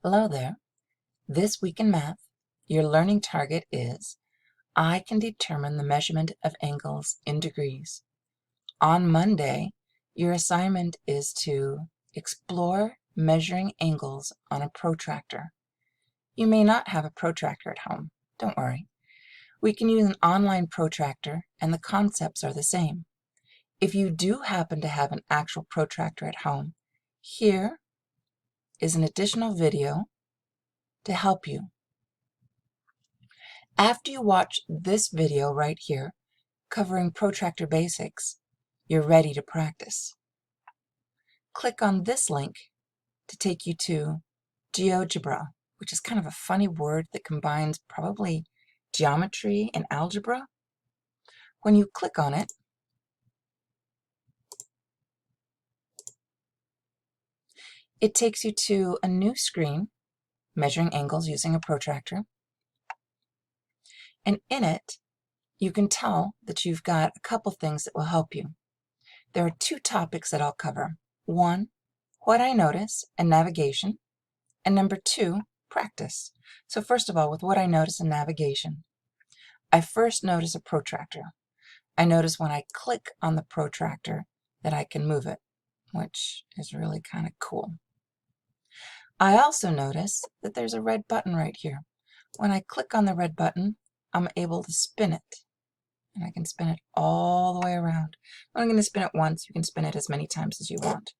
Hello there. This week in math, your learning target is I can determine the measurement of angles in degrees. On Monday, your assignment is to explore measuring angles on a protractor. You may not have a protractor at home. Don't worry. We can use an online protractor and the concepts are the same. If you do happen to have an actual protractor at home, here is an additional video to help you. After you watch this video right here, covering protractor basics, you're ready to practice. Click on this link to take you to GeoGeBra, which is kind of a funny word that combines probably geometry and algebra. When you click on it, it takes you to a new screen, measuring angles using a protractor. And in it, you can tell that you've got a couple things that will help you. There are two topics that I'll cover. One, what I notice and navigation. And number two, practice. So first of all, with what I notice and navigation, I first notice a protractor. I notice when I click on the protractor that I can move it, which is really kind of cool. I also notice that there's a red button right here. When I click on the red button, I'm able to spin it. And I can spin it all the way around. I'm going to spin it once. You can spin it as many times as you want.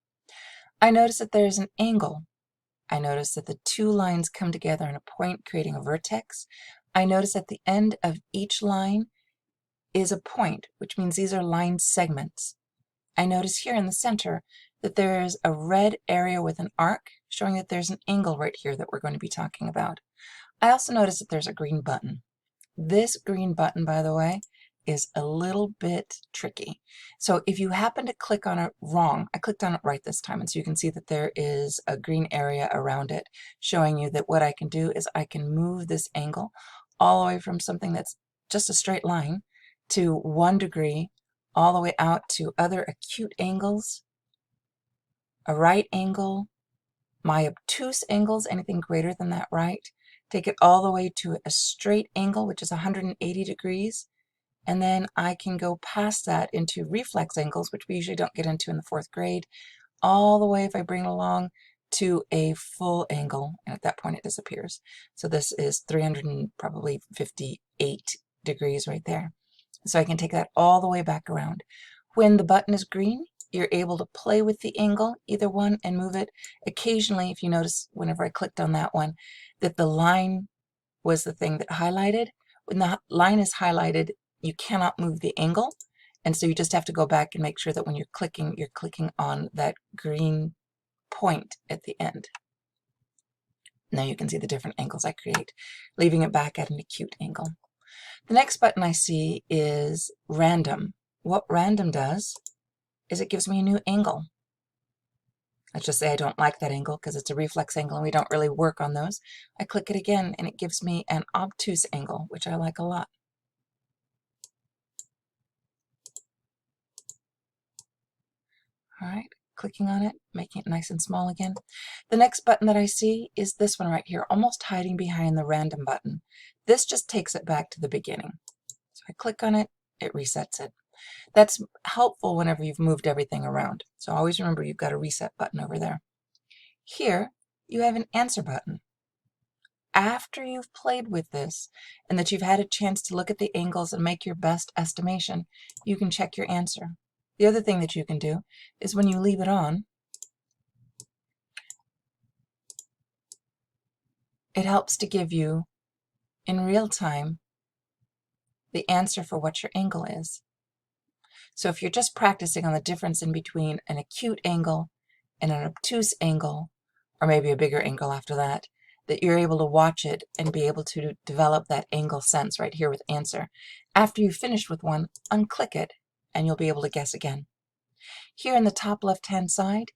I notice that there's an angle. I notice that the two lines come together in a point, creating a vertex. I notice at the end of each line is a point, which means these are line segments. I notice here in the center that there is a red area with an arc, showing that there's an angle right here that we're going to be talking about. I also notice that there's a green button. This green button, by the way, is a little bit tricky. So if you happen to click on it wrong, I clicked on it right this time, and so you can see that there is a green area around it, showing you that what I can do is I can move this angle all the way from something that's just a straight line to 1 degree, all the way out to other acute angles, a right angle, my obtuse angles, anything greater than that right, take it all the way to a straight angle, which is 180 degrees, and then I can go past that into reflex angles, which we usually don't get into in the 4th grade, all the way, if I bring it along, to a full angle, and at that point it disappears. So this is 358 degrees right there. So I can take that all the way back around. When the button is green, you're able to play with the angle, either one, and move it. Occasionally, if you notice, whenever I clicked on that one, that the line was the thing that highlighted. When the line is highlighted, you cannot move the angle, and so you just have to go back and make sure that when you're clicking on that green point at the end. Now you can see the different angles I create, leaving it back at an acute angle. The next button I see is random. What random does is it gives me a new angle. Let's just say I don't like that angle because it's a reflex angle and we don't really work on those. I click it again and it gives me an obtuse angle, which I like a lot. All right, clicking on it, making it nice and small again. The next button that I see is this one right here, almost hiding behind the random button. This just takes it back to the beginning. So I click on it, it resets it. That's helpful whenever you've moved everything around. So always remember you've got a reset button over there. Here, you have an answer button. After you've played with this and that you've had a chance to look at the angles and make your best estimation, you can check your answer. The other thing that you can do is when you leave it on, it helps to give you, in real time, the answer for what your angle is. So if you're just practicing on the difference in between an acute angle and an obtuse angle, or maybe a bigger angle after that, that you're able to watch it and be able to develop that angle sense right here with answer. After you've finished with one, unclick it and you'll be able to guess again. Here in the top left-hand side,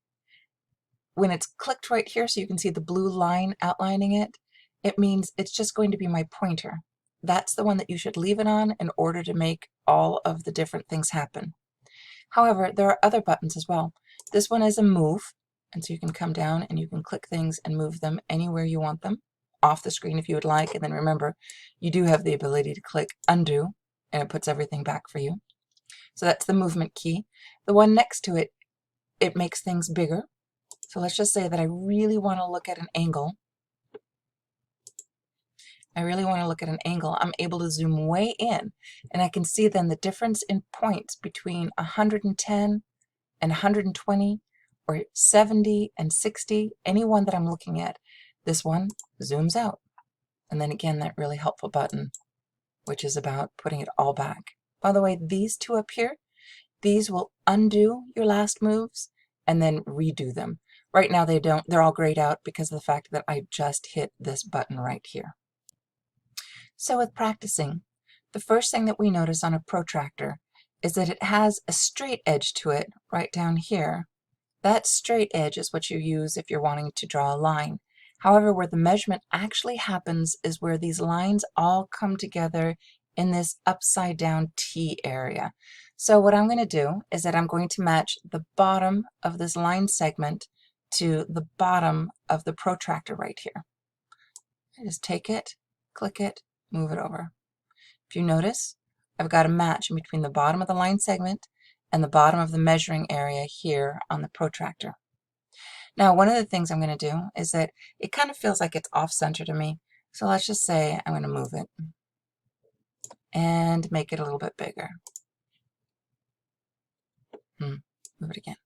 when it's clicked right here so you can see the blue line outlining it, it means it's just going to be my pointer. That's the one that you should leave it on in order to make all of the different things happen. However, there are other buttons as well. This one is a move, And so you can come down and you can click things and move them anywhere you want them, off the screen if you would like. And then remember, you do have the ability to click undo and it puts everything back for you. So that's the movement key. The one next to it, it makes things bigger. So let's just say that I really want to look at an angle. I'm able to zoom way in, and I can see then the difference in points between 110 and 120, or 70 and 60, any one that I'm looking at. This one zooms out. And then again, that really helpful button, which is about putting it all back. By the way, these two up here, these will undo your last moves and then redo them. Right now they don't, they're all grayed out because of the fact that I just hit this button right here. So with practicing, the first thing that we notice on a protractor is that it has a straight edge to it right down here. That straight edge is what you use if you're wanting to draw a line. However, where the measurement actually happens is where these lines all come together in this upside down T area. So what I'm going to do is that I'm going to match the bottom of this line segment to the bottom of the protractor right here. I just take it, click it, move it over. If you notice, I've got a match in between the bottom of the line segment and the bottom of the measuring area here on the protractor. Now, one of the things I'm going to do is that it kind of feels like it's off-center to me. So let's just say I'm going to move it and make it a little bit bigger. Move it again.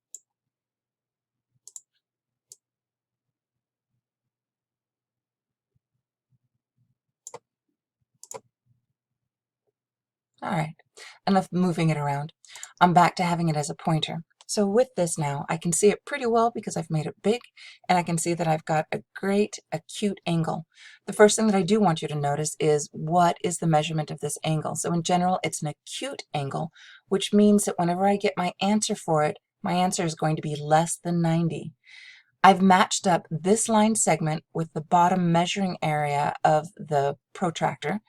All right, enough moving it around. I'm back to having it as a pointer. So with this now, I can see it pretty well because I've made it big, and I can see that I've got a great acute angle. The first thing that I do want you to notice is what is the measurement of this angle. So in general, it's an acute angle, which means that whenever I get my answer for it, my answer is going to be less than 90. I've matched up this line segment with the bottom measuring area of the protractor.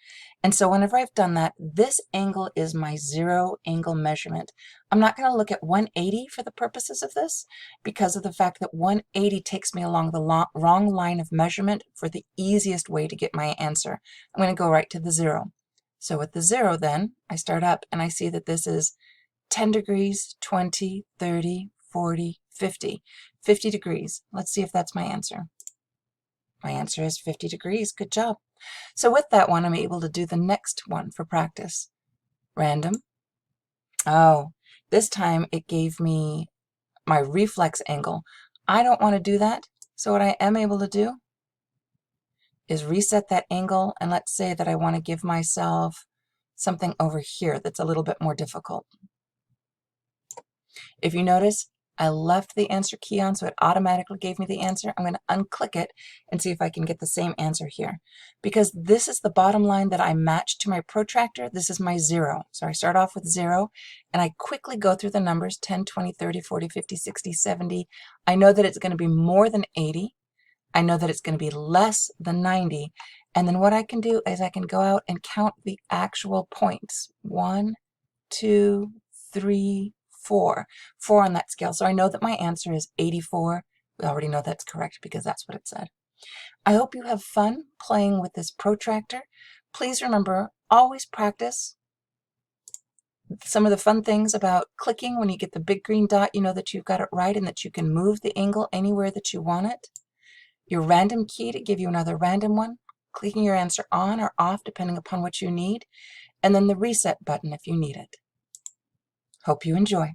And so whenever I've done that, this angle is my zero angle measurement. I'm not going to look at 180 for the purposes of this because of the fact that 180 takes me along the wrong line of measurement for the easiest way to get my answer. I'm going to go right to the 0. So with the 0 then, I start up and I see that this is 10 degrees, 20, 30, 40, 50. 50 degrees. Let's see if that's my answer. My answer is 50 degrees. Good job. So with that one, I'm able to do the next one for practice. Random. Oh, this time it gave me my reflex angle. I don't want to do that. So what I am able to do is reset that angle, and let's say that I want to give myself something over here that's a little bit more difficult. If you notice, I left the answer key on, so it automatically gave me the answer. I'm going to unclick it and see if I can get the same answer here. Because this is the bottom line that I matched to my protractor, this is my 0. So I start off with 0, and I quickly go through the numbers, 10, 20, 30, 40, 50, 60, 70. I know that it's going to be more than 80. I know that it's going to be less than 90. And then what I can do is I can go out and count the actual points. 1, 2, 3, 4 on that scale. So I know that my answer is 84. We already know that's correct because that's what it said. I hope you have fun playing with this protractor. Please remember, always practice. Some of the fun things about clicking, when you get the big green dot, you know that you've got it right and that you can move the angle anywhere that you want it. Your random key to give you another random one. Clicking your answer on or off depending upon what you need. And then the reset button if you need it. Hope you enjoy.